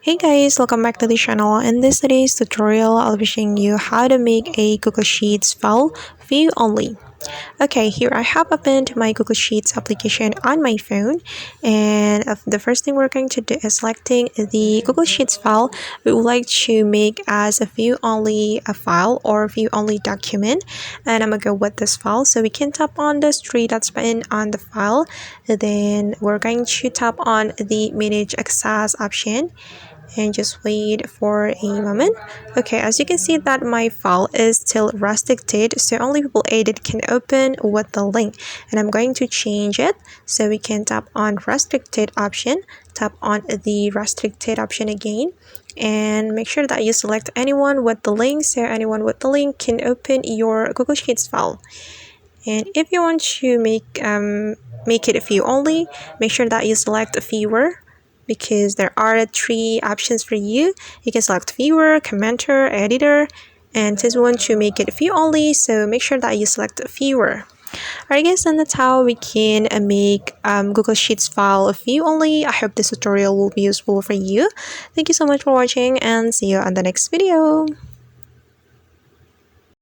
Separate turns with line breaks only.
Hey guys, welcome back to the channel. In this today's tutorial, I'll be showing you how to make a Google Sheets file view only. Okay, here I have opened my Google Sheets application on my phone, and the first thing we're going to do is selecting the Google Sheets file we would like to make as a view only a file or view only document. And I'm gonna go with this file, so we can tap on this three dots button on the file. Then we're going to tap on the manage access option and just wait for a moment. Okay, as you can see that my file is still restricted, so only people aided can open with the link, and I'm going to change it. So we can tap on restricted option, tap on the restricted option again, and make sure that you select anyone with the link, so anyone with the link can open your Google Sheets file. And if you want to make it a view only, make sure that you select a viewer, because there are three options for you. You can select viewer, commenter, editor, and since we want to make it view only, so make sure that you select viewer. Alright guys, and that's how we can make Google Sheets file view only. I hope this tutorial will be useful for you. Thank you so much for watching, and see you on the next video.